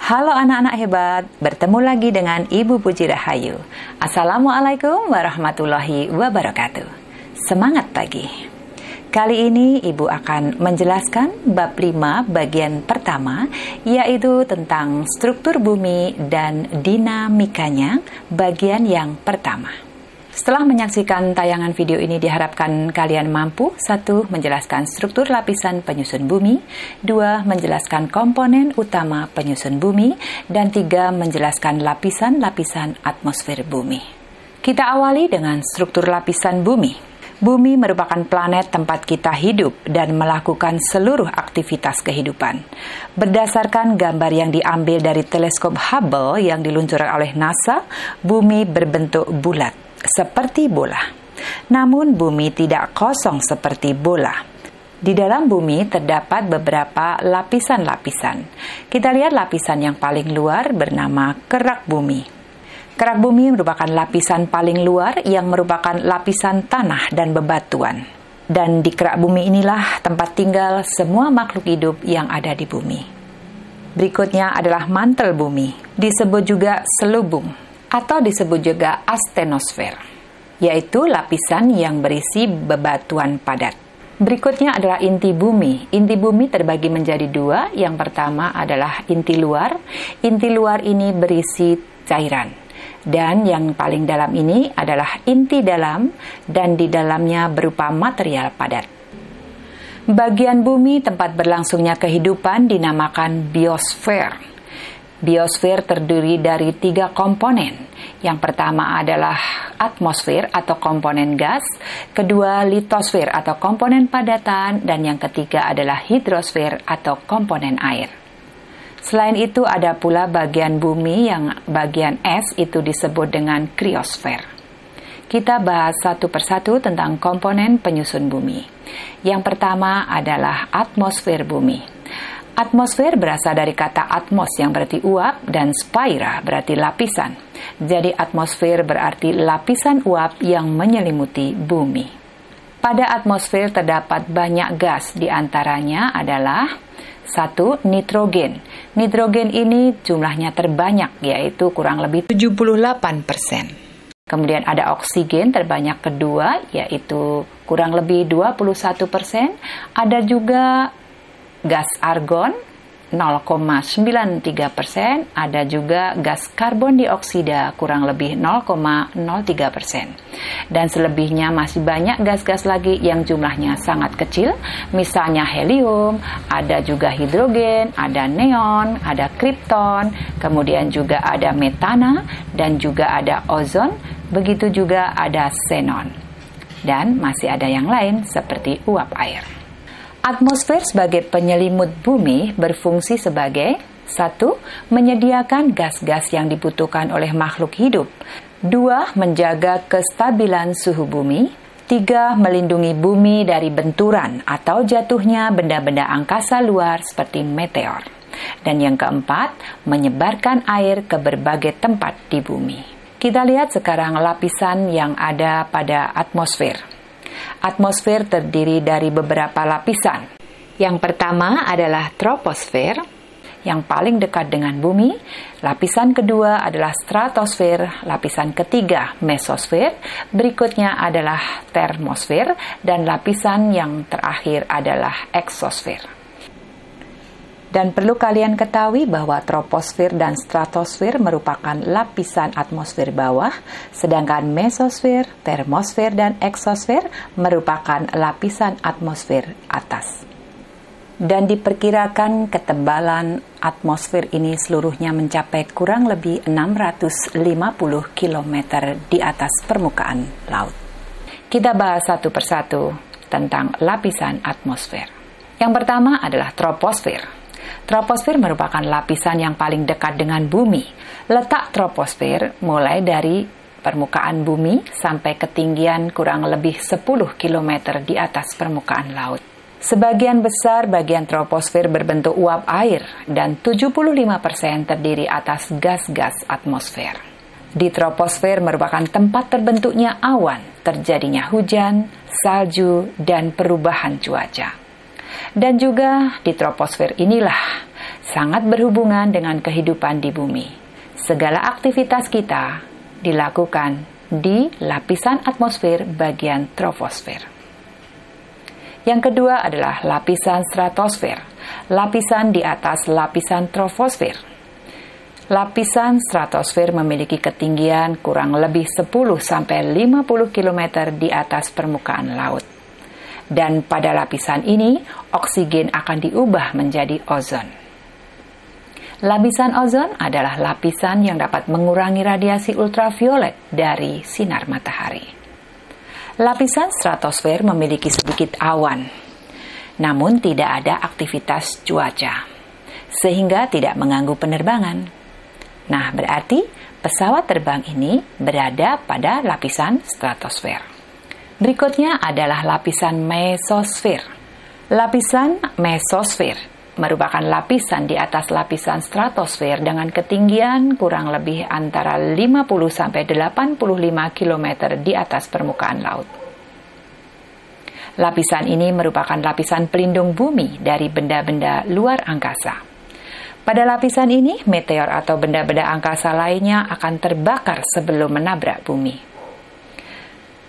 Halo anak-anak hebat, bertemu lagi dengan Ibu Puji Rahayu. Assalamualaikum warahmatullahi wabarakatuh. Semangat pagi. Kali ini Ibu akan menjelaskan bab 5 bagian pertama, yaitu tentang struktur bumi dan dinamikanya bagian yang pertama. Setelah menyaksikan tayangan video ini diharapkan kalian mampu 1. Menjelaskan struktur lapisan penyusun bumi, 2. Menjelaskan komponen utama penyusun bumi, dan 3. Menjelaskan lapisan-lapisan atmosfer bumi. Kita awali dengan struktur lapisan bumi. Bumi merupakan planet tempat kita hidup dan melakukan seluruh aktivitas kehidupan. Berdasarkan gambar yang diambil dari teleskop Hubble yang diluncurkan oleh NASA, bumi berbentuk bulat seperti bola. Namun bumi tidak kosong seperti bola. Di dalam bumi terdapat beberapa lapisan-lapisan. Kita lihat lapisan yang paling luar bernama kerak bumi. Kerak bumi merupakan lapisan paling luar yang merupakan lapisan tanah dan bebatuan. Dan di kerak bumi inilah tempat tinggal semua makhluk hidup yang ada di bumi. Berikutnya adalah mantel bumi, disebut juga selubung, atau disebut juga astenosfer, yaitu lapisan yang berisi bebatuan padat. Berikutnya adalah inti bumi. Inti bumi terbagi menjadi 2. Yang pertama adalah inti luar. Inti luar ini berisi cairan. Dan yang paling dalam ini adalah inti dalam, dan di dalamnya berupa material padat. Bagian bumi tempat berlangsungnya kehidupan dinamakan biosfer. Biosfer terdiri dari 3 komponen. Yang pertama adalah atmosfer atau komponen gas, kedua litosfer atau komponen padatan, dan yang ketiga adalah hidrosfer atau komponen air. Selain itu ada pula bagian bumi yang bagian es itu disebut dengan kriosfer. Kita bahas satu persatu tentang komponen penyusun bumi. Yang pertama adalah atmosfer bumi. Atmosfer berasal dari kata atmos yang berarti uap dan sphaira berarti lapisan. Jadi atmosfer berarti lapisan uap yang menyelimuti bumi. Pada atmosfer terdapat banyak gas, di antaranya adalah 1. Nitrogen. Nitrogen ini jumlahnya terbanyak, yaitu kurang lebih 78%. Kemudian ada oksigen terbanyak kedua, yaitu kurang lebih 21%. Ada juga gas argon 0,93%, ada juga gas karbon dioksida kurang lebih 0,03%. Dan selebihnya masih banyak gas-gas lagi yang jumlahnya sangat kecil, misalnya helium, ada juga hidrogen, ada neon, ada kripton, kemudian juga ada metana, dan juga ada ozon, begitu juga ada xenon. Dan masih ada yang lain seperti uap air. Atmosfer sebagai penyelimut bumi berfungsi sebagai 1. Menyediakan gas-gas yang dibutuhkan oleh makhluk hidup, 2. Menjaga kestabilan suhu bumi, 3. Melindungi bumi dari benturan atau jatuhnya benda-benda angkasa luar seperti meteor, dan yang keempat, menyebarkan air ke berbagai tempat di bumi. Kita lihat sekarang lapisan yang ada pada atmosfer. Atmosfer terdiri dari beberapa lapisan. Yang pertama adalah troposfer, yang paling dekat dengan bumi. Lapisan kedua adalah stratosfer, lapisan ketiga mesosfer, berikutnya adalah termosfer, dan lapisan yang terakhir adalah eksosfer. Dan perlu kalian ketahui bahwa troposfer dan stratosfer merupakan lapisan atmosfer bawah, sedangkan mesosfer, termosfer, dan eksosfer merupakan lapisan atmosfer atas. Dan diperkirakan ketebalan atmosfer ini seluruhnya mencapai kurang lebih 650 km di atas permukaan laut. Kita bahas satu persatu tentang lapisan atmosfer. Yang pertama adalah troposfer. Troposfer merupakan lapisan yang paling dekat dengan bumi. Letak troposfer mulai dari permukaan bumi sampai ketinggian kurang lebih 10 km di atas permukaan laut. Sebagian besar bagian troposfer berbentuk uap air dan 75% terdiri atas gas-gas atmosfer. Di troposfer merupakan tempat terbentuknya awan, terjadinya hujan, salju, dan perubahan cuaca. Dan juga di troposfer inilah sangat berhubungan dengan kehidupan di bumi. Segala aktivitas kita dilakukan di lapisan atmosfer bagian troposfer. Yang kedua adalah lapisan stratosfer, lapisan di atas lapisan troposfer. Lapisan stratosfer memiliki ketinggian kurang lebih 10-50 km di atas permukaan laut. Dan pada lapisan ini, oksigen akan diubah menjadi ozon. Lapisan ozon adalah lapisan yang dapat mengurangi radiasi ultraviolet dari sinar matahari. Lapisan stratosfer memiliki sedikit awan, namun tidak ada aktivitas cuaca, sehingga tidak mengganggu penerbangan. Nah, berarti pesawat terbang ini berada pada lapisan stratosfer. Berikutnya adalah lapisan mesosfer. Lapisan mesosfer merupakan lapisan di atas lapisan stratosfer dengan ketinggian kurang lebih antara 50-85 km di atas permukaan laut. Lapisan ini merupakan lapisan pelindung bumi dari benda-benda luar angkasa. Pada lapisan ini, meteor atau benda-benda angkasa lainnya akan terbakar sebelum menabrak bumi.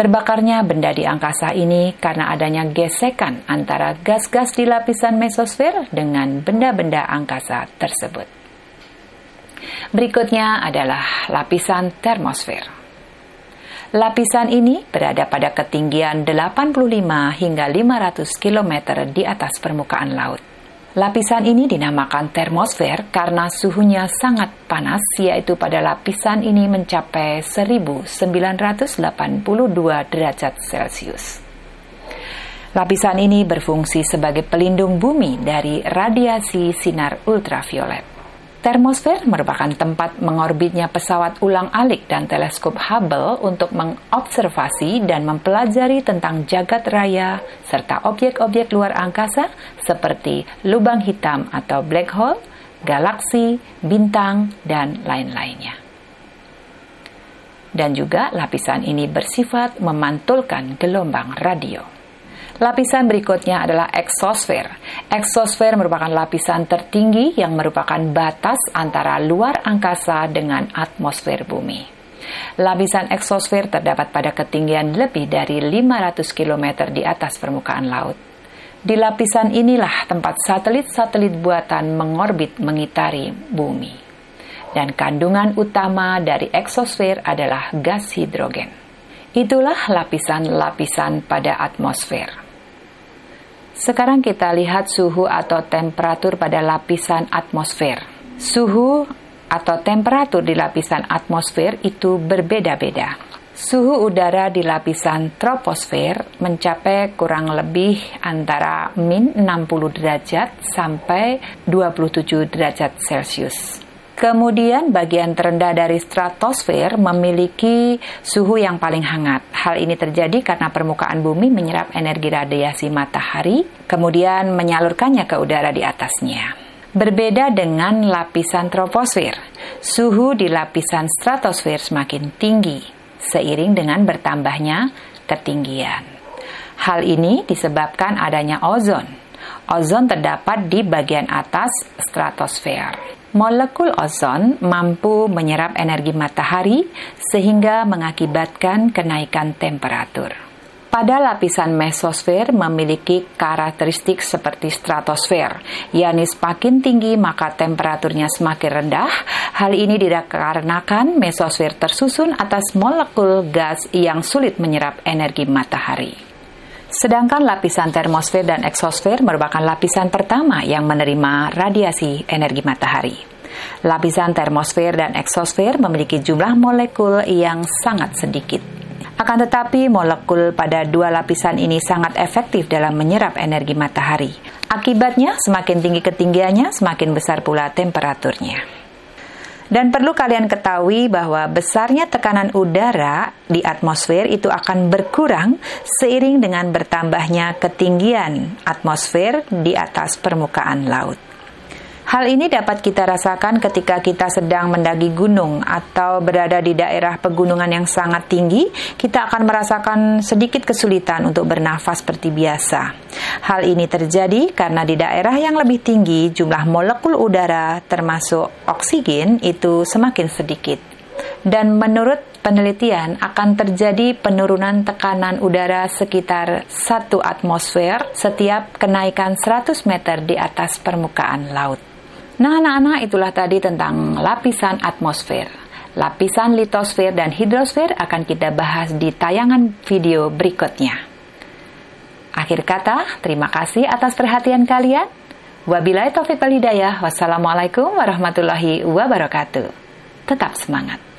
Terbakarnya benda di angkasa ini karena adanya gesekan antara gas-gas di lapisan mesosfer dengan benda-benda angkasa tersebut. Berikutnya adalah lapisan termosfer. Lapisan ini berada pada ketinggian 85 hingga 500 km di atas permukaan laut. Lapisan ini dinamakan termosfer karena suhunya sangat panas, yaitu pada lapisan ini mencapai 1982 derajat Celcius. Lapisan ini berfungsi sebagai pelindung bumi dari radiasi sinar ultraviolet. Termosfer merupakan tempat mengorbitnya pesawat ulang-alik dan teleskop Hubble untuk mengobservasi dan mempelajari tentang jagat raya serta objek-objek luar angkasa seperti lubang hitam atau black hole, galaksi, bintang, dan lain-lainnya. Dan juga lapisan ini bersifat memantulkan gelombang radio. Lapisan berikutnya adalah eksosfer. Eksosfer merupakan lapisan tertinggi yang merupakan batas antara luar angkasa dengan atmosfer bumi. Lapisan eksosfer terdapat pada ketinggian lebih dari 500 km di atas permukaan laut. Di lapisan inilah tempat satelit-satelit buatan mengorbit mengitari bumi. Dan kandungan utama dari eksosfer adalah gas hidrogen. Itulah lapisan-lapisan pada atmosfer. Sekarang kita lihat suhu atau temperatur pada lapisan atmosfer. Suhu atau temperatur di lapisan atmosfer itu berbeda-beda. Suhu udara di lapisan troposfer mencapai kurang lebih antara min 60 derajat sampai 27 derajat Celcius. Kemudian bagian terendah dari stratosfer memiliki suhu yang paling hangat. Hal ini terjadi karena permukaan bumi menyerap energi radiasi matahari, kemudian menyalurkannya ke udara di atasnya. Berbeda dengan lapisan troposfer, suhu di lapisan stratosfer semakin tinggi, seiring dengan bertambahnya ketinggian. Hal ini disebabkan adanya ozon. Ozon terdapat di bagian atas stratosfer. Molekul ozon mampu menyerap energi matahari sehingga mengakibatkan kenaikan temperatur. Pada lapisan mesosfer memiliki karakteristik seperti stratosfer, yakni semakin tinggi maka temperaturnya semakin rendah. Hal ini dikarenakan mesosfer tersusun atas molekul gas yang sulit menyerap energi matahari. Sedangkan lapisan termosfer dan eksosfer merupakan lapisan pertama yang menerima radiasi energi matahari. Lapisan termosfer dan eksosfer memiliki jumlah molekul yang sangat sedikit. Akan tetapi, molekul pada dua lapisan ini sangat efektif dalam menyerap energi matahari. Akibatnya, semakin tinggi ketinggiannya, semakin besar pula temperaturnya. Dan perlu kalian ketahui bahwa besarnya tekanan udara di atmosfer itu akan berkurang seiring dengan bertambahnya ketinggian atmosfer di atas permukaan laut. Hal ini dapat kita rasakan ketika kita sedang mendaki gunung atau berada di daerah pegunungan yang sangat tinggi, kita akan merasakan sedikit kesulitan untuk bernafas seperti biasa. Hal ini terjadi karena di daerah yang lebih tinggi, jumlah molekul udara termasuk oksigen itu semakin sedikit. Dan menurut penelitian akan terjadi penurunan tekanan udara sekitar 1 atmosfer setiap kenaikan 100 meter di atas permukaan laut. Nah anak-anak, itulah tadi tentang lapisan atmosfer. Lapisan litosfer dan hidrosfer akan kita bahas di tayangan video berikutnya. Akhir kata, terima kasih atas perhatian kalian. Wabillahi taufiq wal hidayah. Wassalamualaikum warahmatullahi wabarakatuh. Tetap semangat.